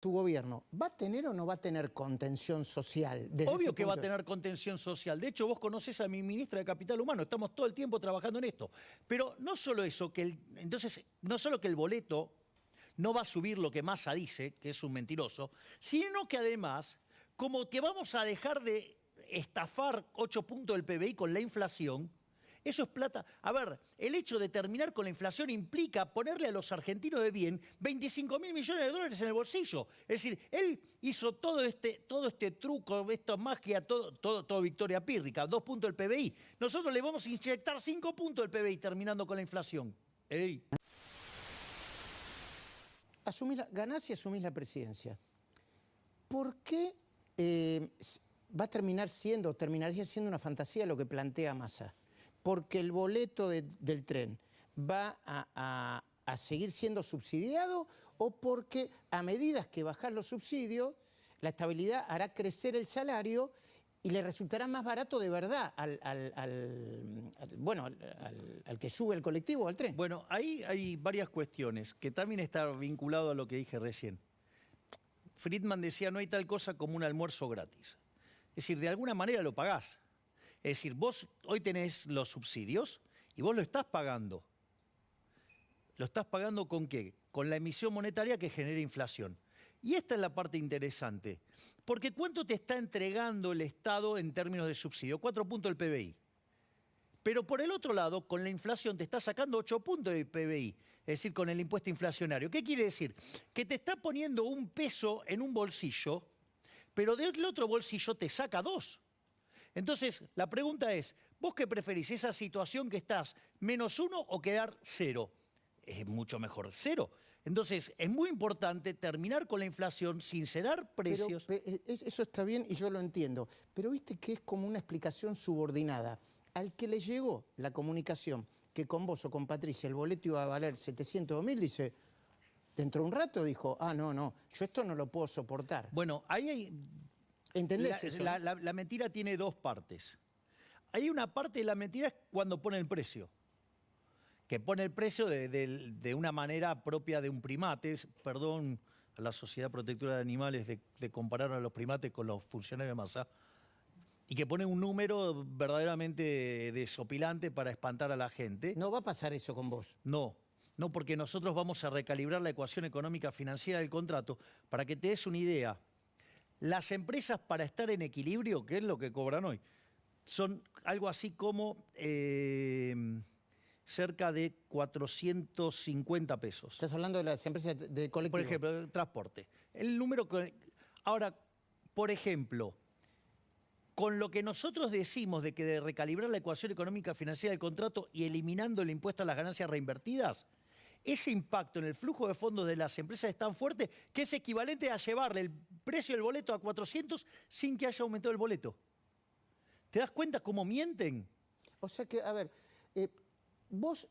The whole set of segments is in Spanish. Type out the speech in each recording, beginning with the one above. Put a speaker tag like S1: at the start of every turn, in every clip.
S1: ¿Tu gobierno va a tener o no va a tener contención social?
S2: Obvio que va a tener contención social. De hecho, vos conocés a mi ministra de Capital Humano. Estamos todo el tiempo trabajando en esto. Pero no solo eso, entonces, no solo que el boleto no va a subir lo que Massa dice, que es un mentiroso, sino que además, como que vamos a dejar de estafar 8 puntos del PBI con la inflación, eso es plata. A ver, el hecho de terminar con la inflación implica ponerle a los argentinos de bien 25.000 millones de dólares en el bolsillo. Es decir, él hizo todo este truco, esta magia, todo Victoria Pírrica, 2 puntos del PBI. Nosotros le vamos a inyectar 5 puntos del PBI terminando con la inflación. ¡Ey!
S1: Ganás y asumís la presidencia. ¿Por qué va a terminaría siendo una fantasía lo que plantea Massa? ¿Porque el boleto del tren va a seguir siendo subsidiado o porque a medida que bajan los subsidios, la estabilidad hará crecer el salario y le resultará más barato de verdad al que sube el colectivo o al tren?
S2: Bueno, ahí hay varias cuestiones que también están vinculadas a lo que dije recién. Friedman decía, no hay tal cosa como un almuerzo gratis. Es decir, de alguna manera lo pagás. Es decir, vos hoy tenés los subsidios y vos lo estás pagando. ¿Lo estás pagando con qué? Con la emisión monetaria que genera inflación. Y esta es la parte interesante. Porque ¿cuánto te está entregando el Estado en términos de subsidio? 4 puntos del PBI. Pero por el otro lado, con la inflación te está sacando 8 puntos del PBI. Es decir, con el impuesto inflacionario. ¿Qué quiere decir? Que te está poniendo un peso en un bolsillo, pero del otro bolsillo te saca 2. Entonces, la pregunta es, ¿vos qué preferís? ¿Esa situación que estás -1 o quedar 0? Es mucho mejor 0. Entonces, es muy importante terminar con la inflación, sincerar precios.
S1: Eso está bien y yo lo entiendo. Pero viste que es como una explicación subordinada. Al que le llegó la comunicación que con vos o con Patricia el boleto iba a valer 700.000, dice, dentro de un rato dijo, no, yo esto no lo puedo soportar.
S2: Bueno, ahí hay...
S1: ¿Entendés eso?
S2: La mentira tiene 2 partes. Hay una parte de la mentira es cuando pone el precio. Que pone el precio de una manera propia de un primate. Perdón a la Sociedad Protectora de Animales de comparar a los primates con los funcionarios de Massa. Y que pone un número verdaderamente desopilante para espantar a la gente.
S1: ¿No va a pasar eso con vos?
S2: No, porque nosotros vamos a recalibrar la ecuación económica financiera del contrato. Para que te des una idea, las empresas para estar en equilibrio, que es lo que cobran hoy, son algo así como cerca de 450 pesos.
S1: Estás hablando de las empresas de colectivo.
S2: Por ejemplo, de transporte. El número que... Ahora, por ejemplo, con lo que nosotros decimos de que de recalibrar la ecuación económica financiera del contrato y eliminando el impuesto a las ganancias reinvertidas, ese impacto en el flujo de fondos de las empresas es tan fuerte que es equivalente a llevarle el precio del boleto a 400 sin que haya aumentado el boleto. ¿Te das cuenta cómo mienten?
S1: O sea que, a ver,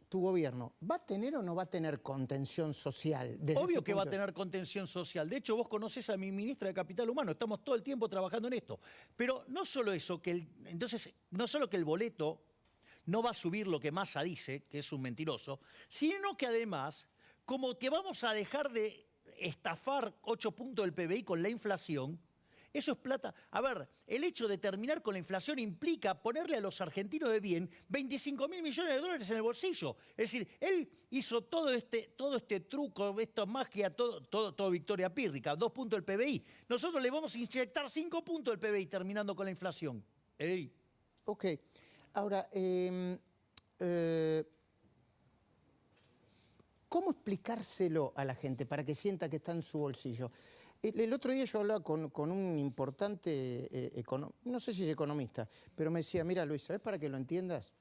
S1: tu gobierno, ¿va a tener o no va a tener contención social?
S2: Obvio que va a tener contención social. De hecho, vos conocés a mi ministra de Capital Humano. Estamos todo el tiempo trabajando en esto. Pero no solo eso, no solo que el boleto no va a subir lo que Massa dice, que es un mentiroso, sino que además, como que vamos a dejar de estafar 8 puntos del PBI con la inflación, eso es plata. A ver, el hecho de terminar con la inflación implica ponerle a los argentinos de bien 25.000 millones de dólares en el bolsillo. Es decir, él hizo todo este truco, esta magia, todo Victoria Pírrica, 2 puntos del PBI. Nosotros le vamos a inyectar 5 puntos del PBI terminando con la inflación. ¡Ey!
S1: Ok. Ahora, ¿cómo explicárselo a la gente para que sienta que está en su bolsillo? El otro día yo hablaba con un importante, no sé si es economista, pero me decía, mira Luis, ¿sabes para que lo entiendas?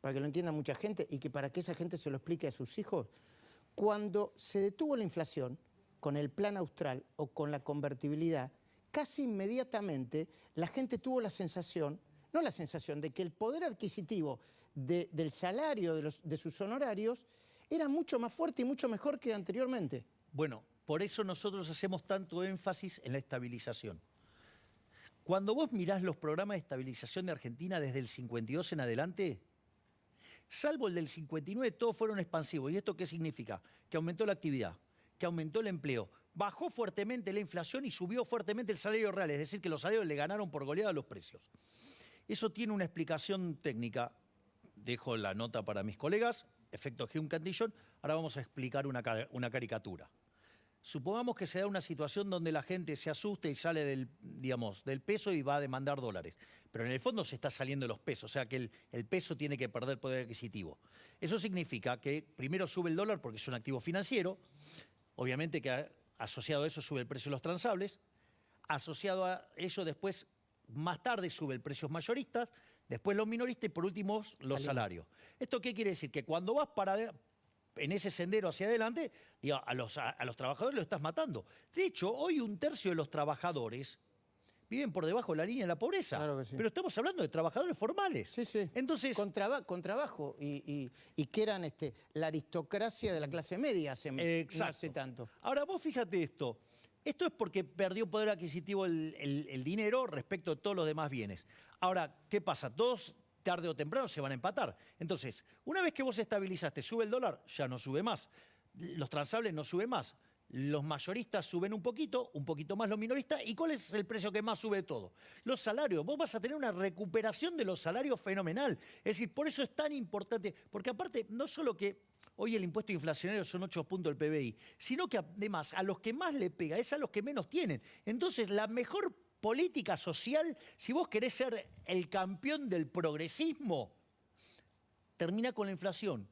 S1: Para que lo entienda mucha gente y que para que esa gente se lo explique a sus hijos. Cuando se detuvo la inflación, con el plan austral o con la convertibilidad, casi inmediatamente la gente tuvo la sensación, no la sensación de que el poder adquisitivo del salario de sus honorarios era mucho más fuerte y mucho mejor que anteriormente.
S2: Bueno, por eso nosotros hacemos tanto énfasis en la estabilización. Cuando vos mirás los programas de estabilización de Argentina desde el 52 en adelante, salvo el del 59, todos fueron expansivos. ¿Y esto qué significa? Que aumentó la actividad, que aumentó el empleo, bajó fuertemente la inflación y subió fuertemente el salario real, es decir, que los salarios le ganaron por goleada a los precios. Eso tiene una explicación técnica. Dejo la nota para mis colegas, efecto Hume-Cantillon. Ahora vamos a explicar una caricatura. Supongamos que se da una situación donde la gente se asusta y sale del peso y va a demandar dólares. Pero en el fondo se está saliendo de los pesos, o sea que el peso tiene que perder poder adquisitivo. Eso significa que primero sube el dólar porque es un activo financiero, obviamente que asociado a eso sube el precio de los transables, asociado a ello después, más tarde sube el precio mayoristas, después los minoristas y por último los salarios. ¿Esto qué quiere decir? Que cuando vas en ese sendero hacia adelante, digo, a los trabajadores los estás matando. De hecho, hoy 1/3 de los trabajadores viven por debajo de la línea de la pobreza.
S1: Claro que sí.
S2: Pero estamos hablando de trabajadores formales.
S1: Sí, sí.
S2: Entonces,
S1: Con trabajo y que eran la aristocracia de la clase media no hace tanto.
S2: Ahora vos fíjate esto. Esto es porque perdió poder adquisitivo el dinero respecto de todos los demás bienes. Ahora, ¿qué pasa? Todos tarde o temprano se van a empatar. Entonces, una vez que vos estabilizaste, sube el dólar, ya no sube más. Los transables no suben más. Los mayoristas suben un poquito más los minoristas. ¿Y cuál es el precio que más sube de todo? Los salarios. Vos vas a tener una recuperación de los salarios fenomenal. Es decir, por eso es tan importante. Porque aparte, no solo que hoy el impuesto inflacionario son 8 puntos del PBI, sino que además a los que más le pega es a los que menos tienen. Entonces, la mejor política social, si vos querés ser el campeón del progresismo, termina con la inflación.